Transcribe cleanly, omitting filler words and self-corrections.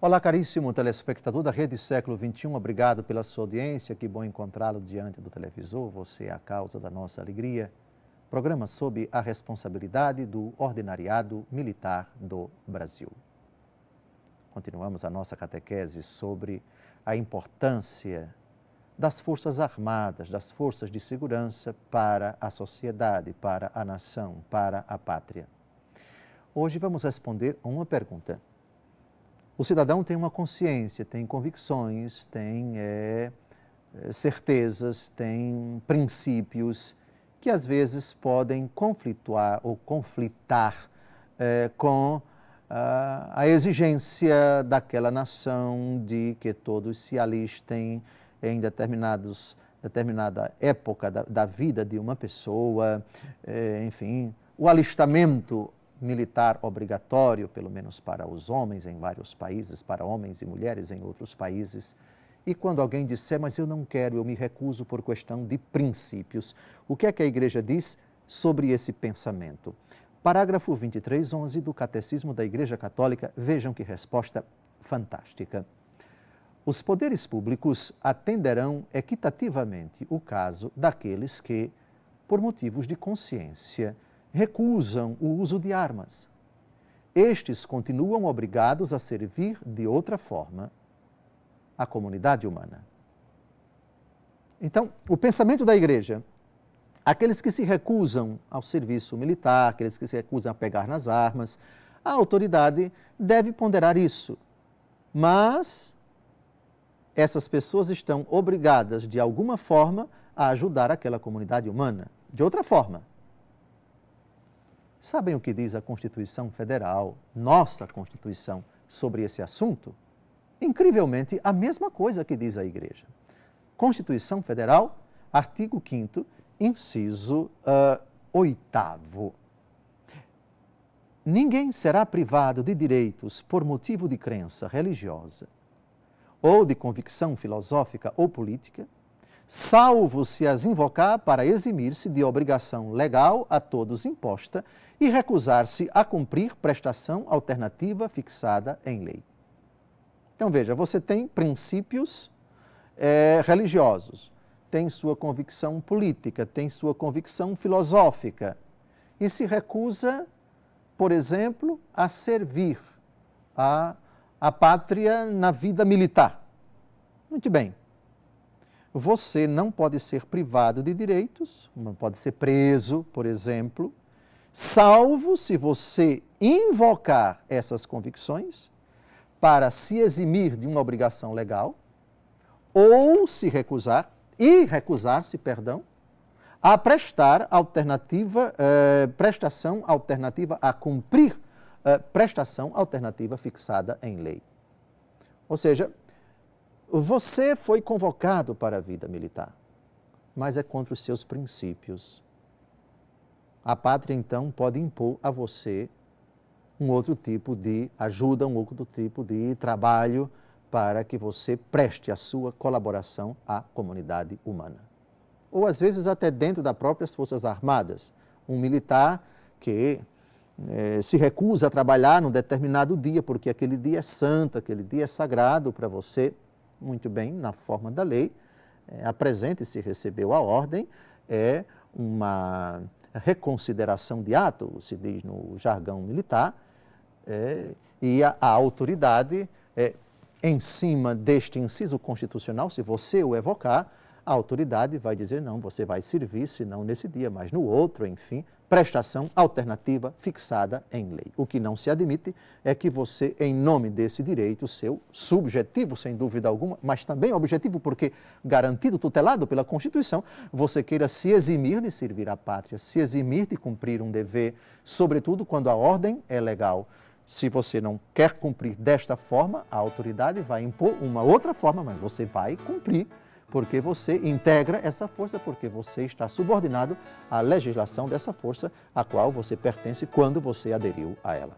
Olá, caríssimo telespectador da Rede Século XXI, obrigado pela sua audiência, que bom encontrá-lo diante do televisor, você é a causa da nossa alegria. Programa sob a responsabilidade do Ordinariado Militar do Brasil. Continuamos a nossa catequese sobre a importância das Forças Armadas, das forças de segurança para a sociedade, para a nação, para a pátria. Hoje vamos responder a uma pergunta. O cidadão tem uma consciência, tem convicções, tem certezas, tem princípios que às vezes podem conflitar com a exigência daquela nação de que todos se alistem em determinada época da vida de uma pessoa, enfim, o alistamento militar obrigatório, pelo menos para os homens em vários países, para homens e mulheres em outros países. E quando alguém disser, mas eu não quero, eu me recuso por questão de princípios, o que é que a Igreja diz sobre esse pensamento? Parágrafo 2311 do Catecismo da Igreja Católica, vejam que resposta fantástica. Os poderes públicos atenderão equitativamente o caso daqueles que, por motivos de consciência, recusam o uso de armas. Estes continuam obrigados a servir de outra forma a comunidade humana. Então, o pensamento da Igreja, aqueles que se recusam ao serviço militar, aqueles que se recusam a pegar nas armas, a autoridade deve ponderar isso. Mas essas pessoas estão obrigadas, de alguma forma, a ajudar aquela comunidade humana. De outra forma. Sabem o que diz a Constituição Federal, nossa Constituição, sobre esse assunto? Incrivelmente, a mesma coisa que diz a Igreja. Constituição Federal, artigo 5º, inciso 8º. Ninguém será privado de direitos por motivo de crença religiosa ou de convicção filosófica ou política, salvo se as invocar para eximir-se de obrigação legal a todos imposta e recusar-se a cumprir prestação alternativa fixada em lei. Então veja, você tem princípios religiosos, tem sua convicção política, tem sua convicção filosófica e se recusa, por exemplo, a servir a pátria na vida militar. Muito bem. Você não pode ser privado de direitos, não pode ser preso, por exemplo, salvo se você invocar essas convicções para se eximir de uma obrigação legal ou se recusar-se, a prestar prestação alternativa, a cumprir prestação alternativa fixada em lei. Ou seja, você foi convocado para a vida militar, mas é contra os seus princípios. A pátria, então, pode impor a você um outro tipo de ajuda, um outro tipo de trabalho para que você preste a sua colaboração à comunidade humana. Ou, às vezes, até dentro das próprias Forças Armadas, um militar que se recusa a trabalhar num determinado dia, porque aquele dia é santo, aquele dia é sagrado para você. Muito bem, na forma da lei, apresente-se, recebeu a ordem, é uma reconsideração de ato, se diz no jargão militar, e a autoridade, em cima deste inciso constitucional, se você o evocar, a autoridade vai dizer, não, você vai servir, se não nesse dia, mas no outro, enfim, prestação alternativa fixada em lei. O que não se admite é que você, em nome desse direito seu, subjetivo, sem dúvida alguma, mas também objetivo, porque garantido, tutelado pela Constituição, você queira se eximir de servir a pátria, se eximir de cumprir um dever, sobretudo quando a ordem é legal. Se você não quer cumprir desta forma, a autoridade vai impor uma outra forma, mas você vai cumprir, porque você integra essa força, porque você está subordinado à legislação dessa força a qual você pertence quando você aderiu a ela.